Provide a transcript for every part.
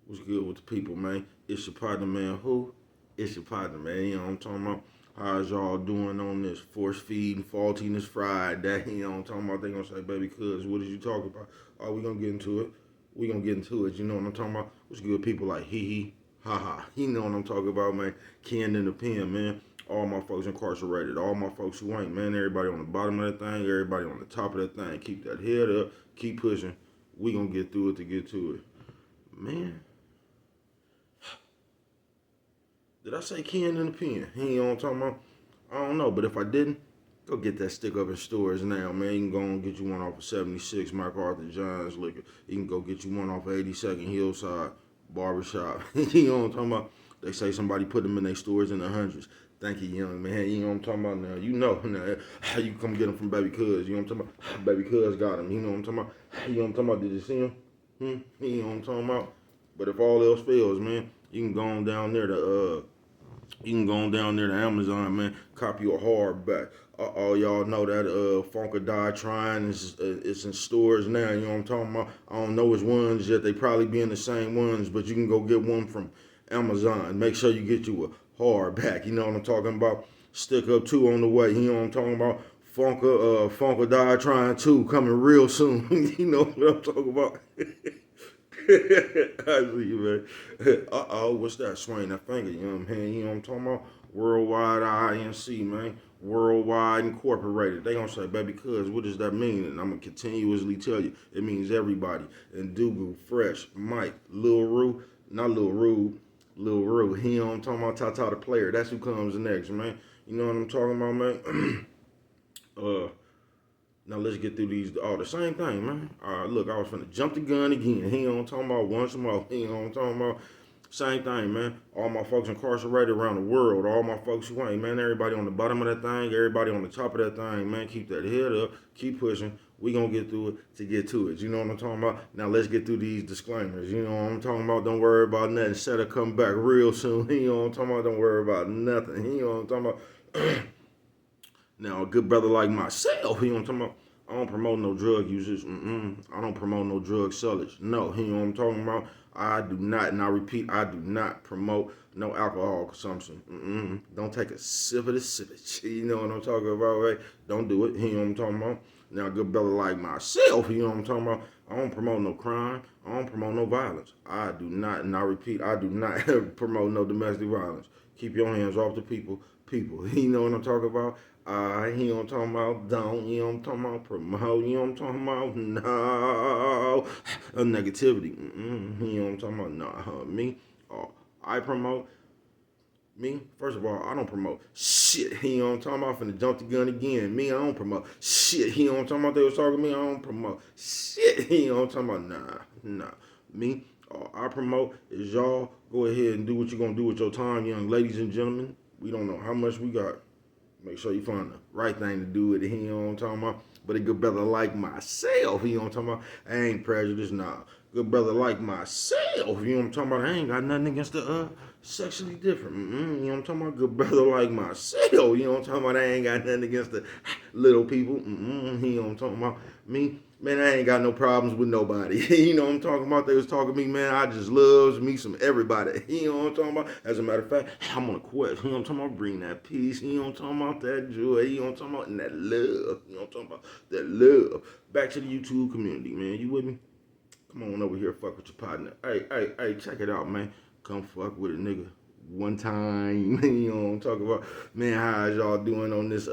What's good with the people, man? It's your partner, man. Who? It's your partner, man. You know what I'm talking about? How's y'all doing on this force feeding faultiness Friday? You know what I'm talking about? They gonna say, baby, cuz, what did you talk about? Oh, we gonna get into it. We gonna get into it. You know what I'm talking about? What's good, people like hee hee, ha ha. You know what I'm talking about, man? Ken in the pen, man. All my folks incarcerated. All my folks who ain't, man. Everybody on the bottom of that thing. Everybody on the top of that thing. Keep that head up. Keep pushing. We gonna get through it to get to it. Man, did I say Ken in the pen? He ain't on talking about. I don't know, but if I didn't, go get that stick up in stores now, man. You can go and get you one off of 76 MacArthur Johns Liquor. You can go get you one off of 82nd Hillside Barbershop. You know what I'm talking about? They say somebody put them in their stores in the hundreds. Thank you, young man. You know what I'm talking about now. You know now how you come get them from Baby Cuz. You know what I'm talking about? Baby Cuz got him. You know what I'm talking about? You know what I'm talking about? Did you see him? You know what I'm talking about? But if all else fails, man, you can go on down there to you can go on down there to Amazon, man. Copy your hardback. Y'all know that Funka Die Trying is it's in stores now. You know what I'm talking about? I don't know which ones yet. They probably be in the same ones, but you can go get one from Amazon. Make sure you get you a hardback. You know what I'm talking about? Stick Up 2 on the way. You know what I'm talking about? Funka Die Trying 2 coming real soon. You know what I'm talking about? I see you, man. What's that? Swing that finger, young man. You know what I'm talking about? Worldwide INC, man. Worldwide Incorporated. They gonna say, baby, cuz, what does that mean? And I'm gonna continuously tell you, it means everybody. And Dugu, Fresh, Mike, Lil Rue, not Lil Rue, Lil Rue. You know what I'm talking about? Tata the player. That's who comes next, man. You know what I'm talking about, man? uh, Now let's get through these. Oh, the same thing, man. Look, I was finna jump the gun again. He on talking about once more. He on talking about same thing, man. All my folks incarcerated around the world. All my folks who ain't, man. Everybody on the bottom of that thing. Everybody on the top of that thing, man. Keep that head up. Keep pushing. We gonna get through it to get to it. You know what I'm talking about? Now let's get through these disclaimers. You know what I'm talking about? Don't worry about nothing. Set to come back real soon. You know what I'm talking about? Don't worry about nothing. You know what I'm talking about? Now, a good brother like myself, you know what I'm talking about? I don't promote no drug users. I don't promote no drug sellers. No, you know what I'm talking about? I do not, and I repeat, I do not promote no alcohol consumption. Don't take a sip of the sipage. You know what I'm talking about, right? Don't do it. You know what I'm talking about? Now, a good brother like myself, you know what I'm talking about? I don't promote no crime. I don't promote no violence. I do not, and I repeat, I do not promote no domestic violence. Keep your hands off the people. People, you know what I'm talking about? You know what I'm talking about? Don't, you know what I'm talking about? Promote, you know what I'm talking about? No. Negativity. You know what I'm talking about? Nah, me. I promote. Me, first of all, I don't promote shit. You know what I'm talking about? I'm finna jump the gun again. Me, I don't promote shit. You know what I'm talking about? They was talking to me. I don't promote shit. You know what I'm talking about? Nah. Me, all I promote is y'all go ahead and do what you're gonna do with your time, young ladies and gentlemen. We don't know how much we got. Make sure you find the right thing to do with it. You know what I'm talking about? But a good brother like myself, you know what I'm talking about? I ain't prejudiced, nah. Good brother like myself, you know what I'm talking about? I ain't got nothing against the sexually different. You know what I'm talking about? Good brother like myself, you know what I'm talking about? I ain't got nothing against the little people. You know what I'm talking about? Me, man, I ain't got no problems with nobody. You know what I'm talking about? They was talking to me, man. I just loves me some everybody. You know what I'm talking about? As a matter of fact, I'm on a quest. You know what I'm talking about? Bring that peace. You know what I'm talking about? That joy. You know what I'm talking about? And that love. You know what I'm talking about? That love. Back to the YouTube community, man. You with me? Come on over here, fuck with your partner. Hey, check it out, man. Come fuck with a nigga one time. You know what I'm talking about? Man, how is y'all doing on this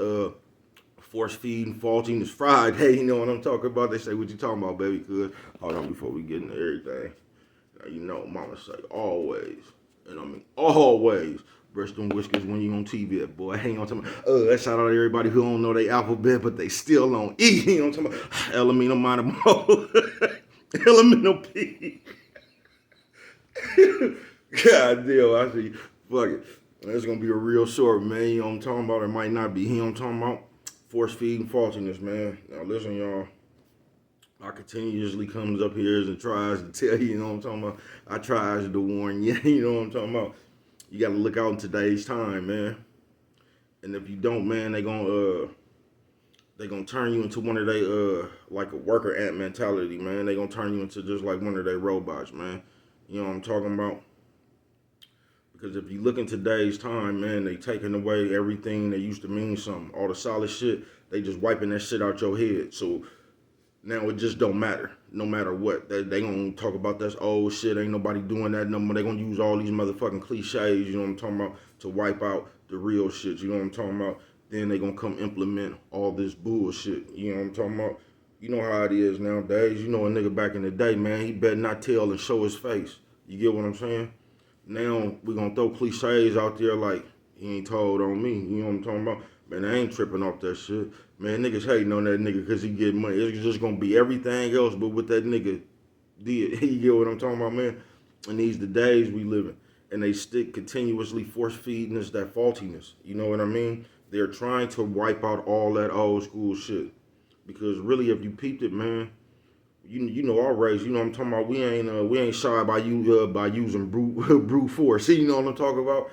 force feeding faultiness Friday? You know what I'm talking about? They say, what you talking about, baby? Cause hold on before we get into everything. Now, you know, mama say always, and I mean always, brush them whiskers when you on TV, boy. Hang on to me. Shout out to everybody who don't know they alphabet, but they still on E. You know what I'm talking about? Elemento minor Elemental P. God damn, I see. Fuck it. It's gonna be a real short, man. You know what I'm talking about? It might not be. You know what I'm talking about? Force feeding faultiness, man. Now listen, y'all. I continuously comes up here and tries to tell you, you know what I'm talking about? I tries to warn you, you know what I'm talking about? You gotta look out in today's time, man. And if you don't, man, they gonna turn you into one of they like a worker ant mentality, man. They gonna turn you into just like one of their robots, man. You know what I'm talking about? Because if you look in today's time, man, they taking away everything that used to mean something. All the solid shit, they just wiping that shit out your head. So now it just don't matter, no matter what. They gonna talk about this old shit. Ain't nobody doing that no more. They gonna use all these motherfucking cliches, you know what I'm talking about, to wipe out the real shit. You know what I'm talking about? Then they gonna come implement all this bullshit. You know what I'm talking about? You know how it is nowadays. You know a nigga back in the day, man, he better not tell and show his face. You get what I'm saying? Now we gonna throw cliches out there like he ain't told on me. You know what I'm talking about? Man, I ain't tripping off that shit. Man, niggas hating on that nigga because he get money. It's just gonna be everything else but what that nigga did. You get what I'm talking about, man? And these the days we live in. And they stick continuously force feeding us that faultiness. You know what I mean? They're trying to wipe out all that old school shit. Because really, if you peeped it, man, you know our race. You know what I'm talking about. We ain't shy by using brute force. See, you know what I'm talking about.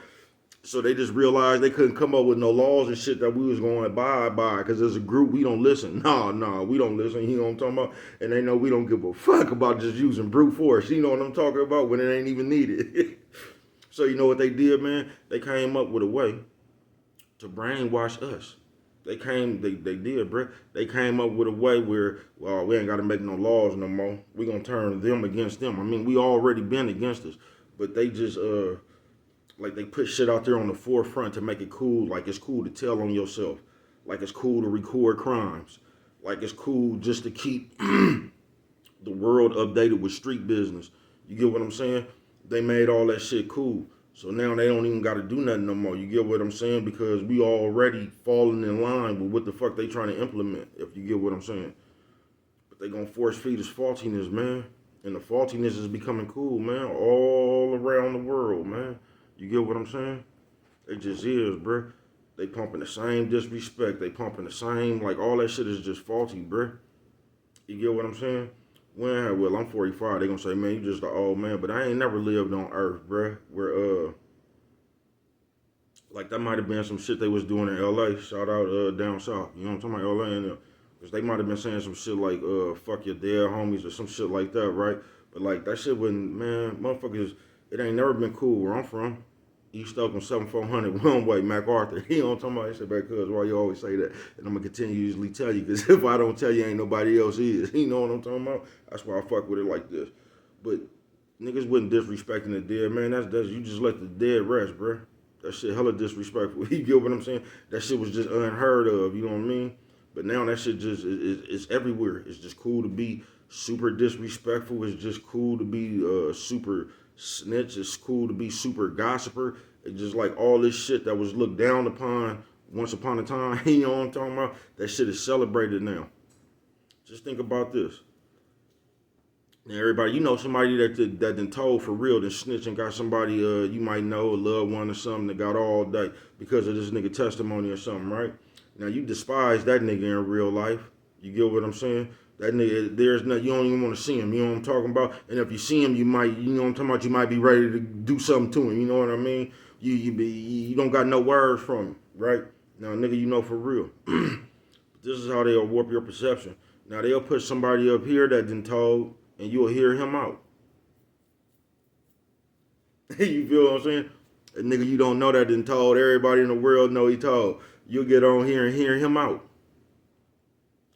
So they just realized they couldn't come up with no laws and shit that we was going to abide by. Because as a group, we don't listen. Nah, we don't listen. You know what I'm talking about. And they know we don't give a fuck about just using brute force. You know what I'm talking about, when it ain't even needed. So you know what they did, man? They came up with a way to brainwash us. They did, bro. They came up with a way where, well, we ain't got to make no laws no more. We gonna turn them against them. I mean, we already been against us, but they just like they put shit out there on the forefront to make it cool. Like it's cool to tell on yourself. Like it's cool to record crimes. Like it's cool just to keep the world updated with street business. You get what I'm saying? They made all that shit cool. So now they don't even got to do nothing no more. You get what I'm saying? Because we already falling in line with what the fuck they trying to implement, if you get what I'm saying. But they gonna force feed us faultiness, man. And the faultiness is becoming cool, man, all around the world, man. You get what I'm saying? It just is, bruh. They pumping the same disrespect. They pumping the same, like all that shit is just faulty, bruh. You get what I'm saying? Well, I'm 45. They gonna say, man, you just an old man. But I ain't never lived on Earth, bruh. Where, like that might have been some shit they was doing in L.A. Shout out down south. You know what I'm talking about? L.A. and because they might have been saying some shit like, fuck your dead homies or some shit like that, right? But like that shit wouldn't, man, motherfuckers, it ain't never been cool where I'm from. East Oakland 7400 one way, MacArthur. You know what I'm talking about? He said, because why you always say that? And I'm going to continuously tell you, because if I don't tell you, ain't nobody else is. You know what I'm talking about? That's why I fuck with it like this. But niggas wasn't disrespecting the dead, man. That's you just let the dead rest, bruh. That shit hella disrespectful. You get what I'm saying? That shit was just unheard of, you know what I mean? But now that shit just is everywhere. It's just cool to be super disrespectful. It's just cool to be super snitch. It's cool to be super gossiper. It's just like all this shit that was looked down upon once upon a time. You know what I'm talking about? That shit is celebrated now. Just think about this. Now everybody, you know somebody that done told for real, that snitch and got somebody you might know, a loved one or something, that got all day because of this nigga testimony or something, right? Now you despise that nigga in real life. You get what I'm saying? That nigga, there's no, you don't even want to see him. You know what I'm talking about? And if you see him, you might, you know what I'm talking about? You might be ready to do something to him. You know what I mean? You don't got no words from him, right? Now, nigga, you know for real. This is how they'll warp your perception. Now they'll put somebody up here that done told, and you'll hear him out. You feel what I'm saying? A nigga you don't know that done told, everybody in the world know he told. You'll get on here and hear him out.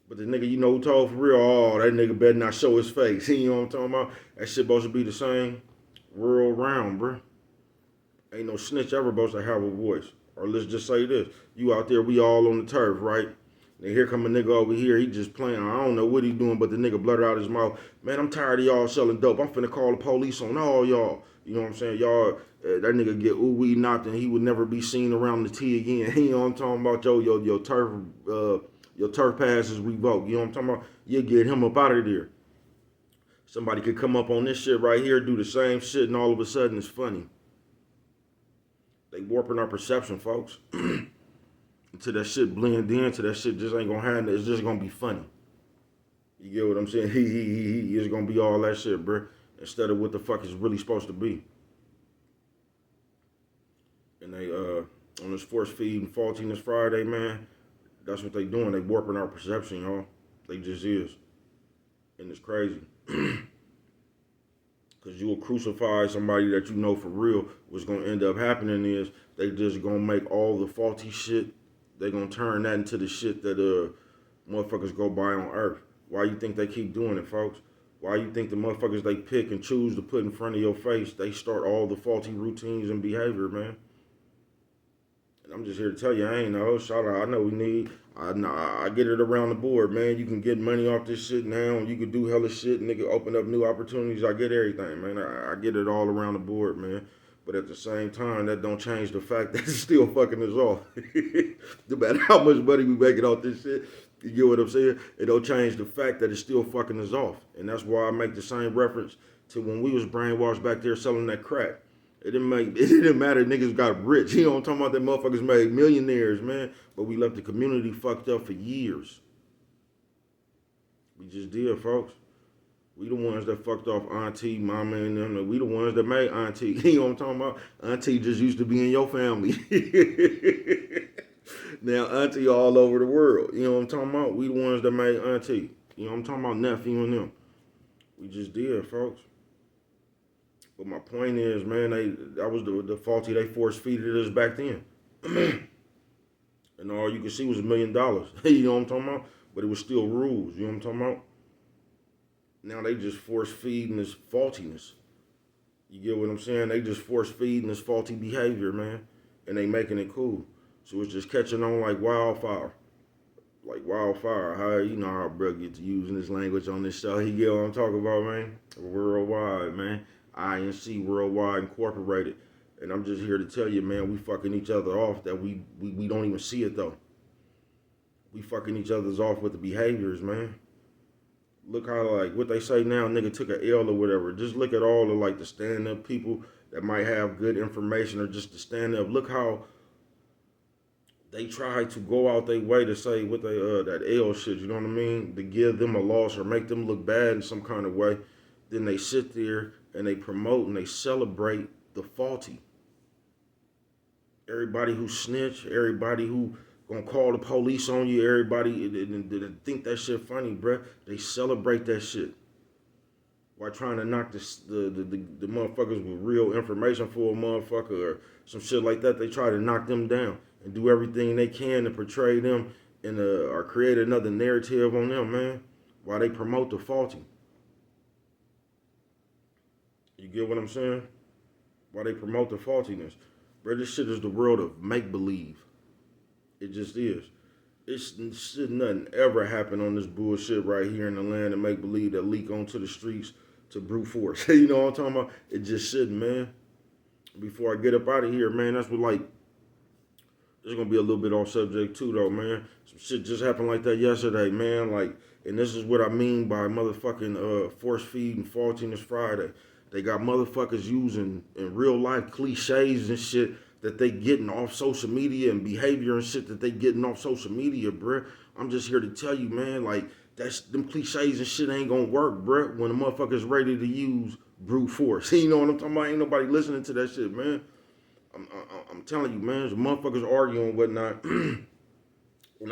But the nigga you know who told for real, oh, that nigga better not show his face. You know what I'm talking about? That shit supposed to be the same world round, bruh. Ain't no snitch ever supposed to have a voice. Or let's just say this. You out there, we all on the turf, right? And here come a nigga over here, he just playing. I don't know what he doing, but the nigga blurted out his mouth, man, I'm tired of y'all selling dope. I'm finna call the police on all y'all. You know what I'm saying? Y'all, that nigga get ooh-wee knocked and he would never be seen around the T again. You know what I'm talking about? Your turf pass is revoked. You know what I'm talking about? You get him up out of there. Somebody could come up on this shit right here, do the same shit, and all of a sudden it's funny. They warping our perception, folks. Until that shit blend in, till that shit just ain't gonna happen. It's just gonna be funny. You get what I'm saying? He is gonna be all that shit, bro. Instead of what the fuck is really supposed to be. And they on this force feeding Faultiness Friday, man, that's what they doing. They warping our perception, y'all. They just is. And it's crazy. Because you will crucify somebody that you know for real. What's going to end up happening is they just going to make all the faulty shit, they going to turn that into the shit that motherfuckers go by on earth. Why you think they keep doing it, folks? Why you think the motherfuckers they pick and choose to put in front of your face, they start all the faulty routines and behavior, man? And I'm just here to tell you, I ain't no shout out. I know we need. I get it around the board, man. You can get money off this shit now. You can do hella shit, and nigga open up new opportunities. I get everything, man. I get it all around the board, man. But at the same time, that don't change the fact that it's still fucking us off. No matter how much money we making off this shit, you get what I'm saying? It don't change the fact that it's still fucking us off. And that's why I make the same reference to when we was brainwashed back there selling that crack. It didn't matter niggas got rich. You know what I'm talking about? That motherfuckers made millionaires, man. But we left the community fucked up for years. We just did, folks. We the ones that fucked off auntie, mama, and them. We the ones that made auntie. You know what I'm talking about? Auntie just used to be in your family. Now auntie all over the world. You know what I'm talking about? We the ones that made auntie. You know what I'm talking about? Nephew and them. We just did, folks. But my point is, man, that was the faulty they force feeded us back then. And all you could see was $1 million. You know what I'm talking about? But it was still rules. You know what I'm talking about? Now they just force feeding this faultiness. You get what I'm saying? They just force feeding this faulty behavior, man. And they making it cool. So it's just catching on like wildfire. Like wildfire. How you know how bro get to using this language on this show. He get what I'm talking about, man? Worldwide, man. INC Worldwide Incorporated. And I'm just here to tell you, man, we fucking each other off that we don't even see it though. We fucking each other's off with the behaviors, man. Look how like what they say now, nigga took a L or whatever. Just look at all the like the stand up people that might have good information or just to stand up. Look how they try to go out their way to say what they that L shit, you know what I mean? To give them a loss or make them look bad in some kind of way. Then they sit there and they promote and they celebrate the faulty. Everybody who snitch, everybody who gonna call the police on you, everybody that think that shit funny, bruh, they celebrate that shit. While trying to knock the motherfuckers with real information for a motherfucker or some shit like that, they try to knock them down and do everything they can to portray them and or create another narrative on them, man, while they promote the faulty. You get what I'm saying? Why they promote the faultiness. Bro, this shit is the world of make-believe. It just is. Should nothing ever happen on this bullshit right here in the land of make-believe that leak onto the streets to brute force. You know what I'm talking about? It just shouldn't, man. Before I get up out of here, man, that's what like, this is going to be a little bit off subject too, though, man. Some shit just happened like that yesterday, man. Like, and this is what I mean by motherfucking force feeding Faultiness Friday. They got motherfuckers using in real life cliches and shit that they getting off social media and behavior and shit that they getting off social media, bruh. I'm just here to tell you, man, like, them cliches and shit ain't gonna work, bruh, when a motherfucker's ready to use brute force. You know what I'm talking about? Ain't nobody listening to that shit, man. I'm telling you, man, the motherfuckers arguing and whatnot, and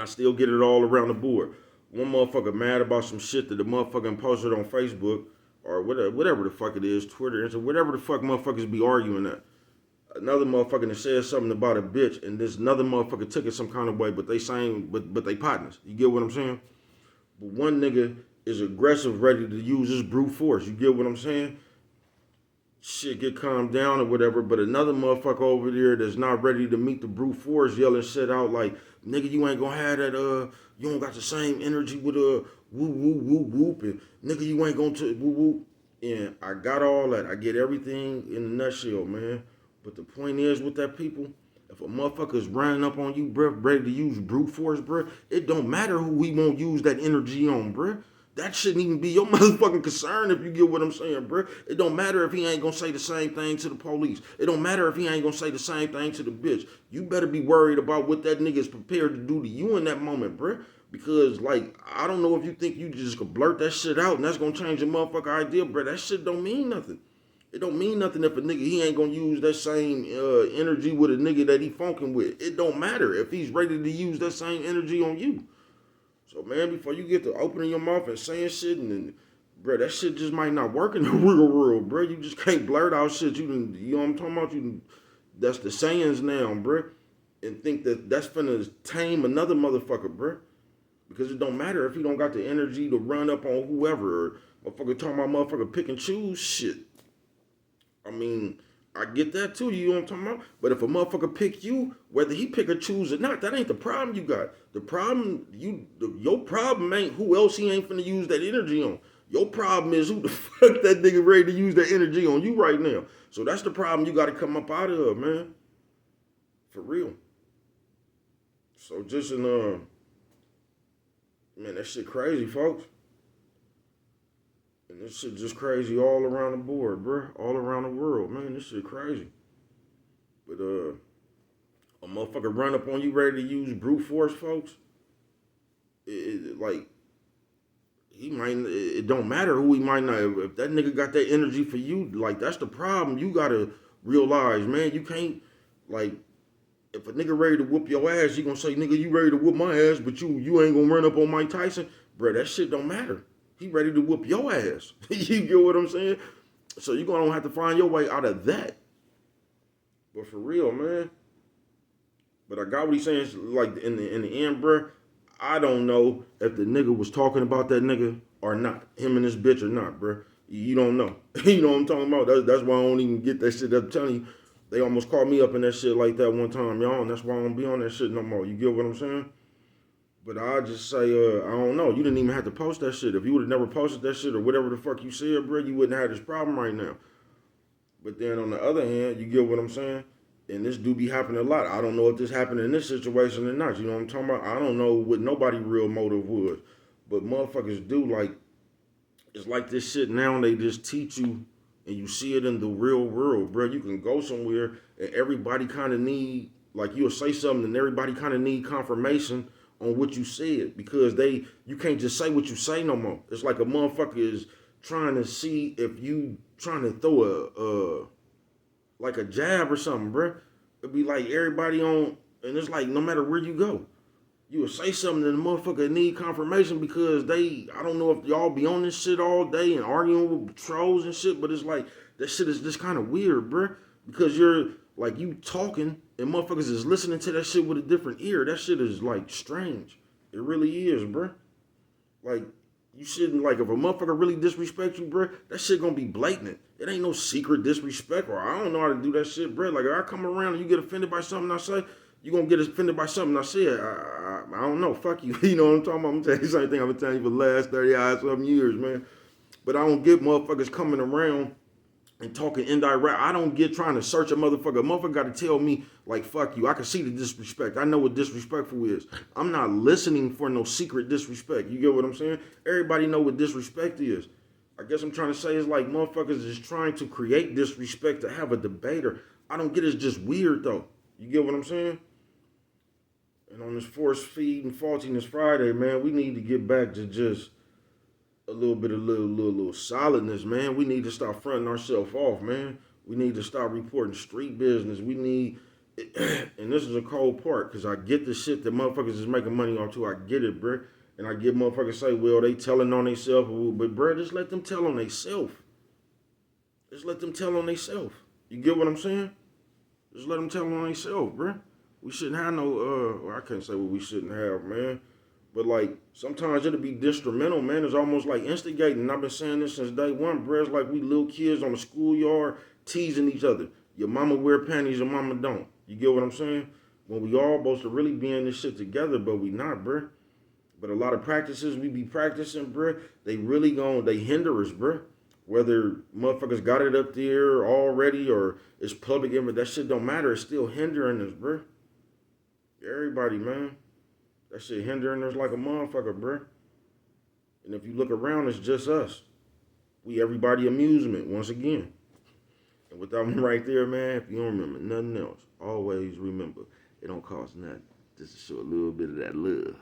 I still get it all around the board. One motherfucker mad about some shit that the motherfucker posted on Facebook, or whatever the fuck it is, Twitter, and whatever the fuck motherfuckers be arguing at. Another motherfucker that said something about a bitch, and this another motherfucker took it some kind of way, but they saying, but they partners. You get what I'm saying? But one nigga is aggressive, ready to use his brute force. You get what I'm saying? Shit get calmed down or whatever, but another motherfucker over there that's not ready to meet the brute force yelling shit out like, nigga, you ain't gonna have that, you don't got the same energy with whoop, whoop, whoop, whoop, and nigga, you ain't gonna whoop, whoop. And I got all that. I get everything in a nutshell, man. But the point is with that people, if a motherfucker's running up on you, bruh, ready to use brute force, bruh, it don't matter who he won't use that energy on, bruh. That shouldn't even be your motherfucking concern if you get what I'm saying, bruh. It don't matter if he ain't gonna say the same thing to the police. It don't matter if he ain't gonna say the same thing to the bitch. You better be worried about what that nigga is prepared to do to you in that moment, bruh. Because, like, I don't know if you think you just could blurt that shit out and that's gonna change your motherfucking idea, bruh. That shit don't mean nothing. It don't mean nothing if a nigga, he ain't gonna use that same energy with a nigga that he funking with. It don't matter if he's ready to use that same energy on you. So, man, before you get to opening your mouth and saying shit and bro, that shit just might not work in the real world, bro. You just can't blurt out shit. You know what I'm talking about? That's the sayings now, bro. And think that that's finna tame another motherfucker, bro. Because it don't matter if he don't got the energy to run up on whoever. Or motherfucker talking about motherfucker pick and choose shit. I mean, I get that too, you know what I'm talking about? But if a motherfucker pick you, whether he pick or choose or not, that ain't the problem you got. The problem, your problem ain't who else he ain't finna use that energy on. Your problem is who the fuck that nigga ready to use that energy on you right now. So that's the problem you gotta come up out of, man. For real. So just man, that shit crazy, folks. And this shit just crazy all around the board, bro. All around the world, man. This shit crazy. But a motherfucker run up on you ready to use brute force, folks. Like he might. It don't matter who he might not. If that nigga got that energy for you, like that's the problem. You gotta realize, man. You can't like. If a nigga ready to whoop your ass, you gonna say, nigga, you ready to whoop my ass, but you ain't gonna run up on Mike Tyson, bro. That shit don't matter. He ready to whoop your ass. You get what I'm saying? So you gonna have to find your way out of that. But for real, man. But I got what he's saying. Like in the end, bro. I don't know if the nigga was talking about that nigga or not. Him and this bitch or not, bro. You don't know. You know what I'm talking about? That's why I don't even get that shit. I'm telling you. They almost caught me up in that shit like that one time, y'all, and that's why I don't be on that shit no more. You get what I'm saying? But I just say, I don't know. You didn't even have to post that shit. If you would have never posted that shit or whatever the fuck you said, bro, you wouldn't have this problem right now. But then on the other hand, you get what I'm saying? And this do be happening a lot. I don't know if this happened in this situation or not. You know what I'm talking about? I don't know what nobody real motive was. But motherfuckers do like, it's like this shit now they just teach you and you see it in the real world, bro. You can go somewhere and everybody kind of need, like you'll say something and everybody kind of need confirmation on what you said because you can't just say what you say no more. It's like a motherfucker is trying to see if you trying to throw like a jab or something, bro. It'd be like everybody on, and it's like no matter where you go, you would say something and the motherfucker need confirmation because I don't know if y'all be on this shit all day and arguing with trolls and shit, but it's like, that shit is just kind of weird, bruh. Because you're, like, you talking and motherfuckers is listening to that shit with a different ear. That shit is, like, strange. It really is, bruh. Like, you shouldn't, like, if a motherfucker really disrespect you, bruh, that shit gonna be blatant. It ain't no secret disrespect or I don't know how to do that shit, bruh. Like, if I come around and you get offended by something I say, you gonna get offended by something I said. I don't know. Fuck you. You know what I'm talking about? I'm telling you the same thing I've been telling you for the last 30-something years, man. But I don't get motherfuckers coming around and talking indirect. I don't get trying to search a motherfucker. A motherfucker got to tell me, like, fuck you. I can see the disrespect. I know what disrespectful is. I'm not listening for no secret disrespect. You get what I'm saying? Everybody know what disrespect is. I guess I'm trying to say is like motherfuckers is trying to create disrespect to have a debater. I don't get it's just weird, though. You get what I'm saying? And on this force feed and faultiness Friday, man, we need to get back to just a little bit of little solidness, man. We need to stop fronting ourselves off, man. We need to stop reporting street business. We need, and this is a cold part, because I get the shit that motherfuckers is making money on too. I get it, bruh. And I get motherfuckers say, well, they telling on themselves. But, bruh, just let them tell on themselves. Just let them tell on themselves. You get what I'm saying? Just let them tell on themselves, bruh. We shouldn't have no, well, I can't say what we shouldn't have, man. But, like, sometimes it'll be detrimental, man. It's almost like instigating. I've been saying this since day one, bruh. It's like we little kids on the schoolyard teasing each other. Your mama wear panties, your mama don't. You get what I'm saying? When we all supposed to really be in this shit together, but we not, bruh. But a lot of practices we be practicing, bruh, they hinder us, bruh. Whether motherfuckers got it up there already or it's public, that shit don't matter. It's still hindering us, bruh. Everybody, man. That shit hindering us like a motherfucker, bruh. And if you look around, it's just us. We everybody amusement, once again. And with that one right there, man, if you don't remember nothing else, always remember, it don't cost nothing just to show a little bit of that love.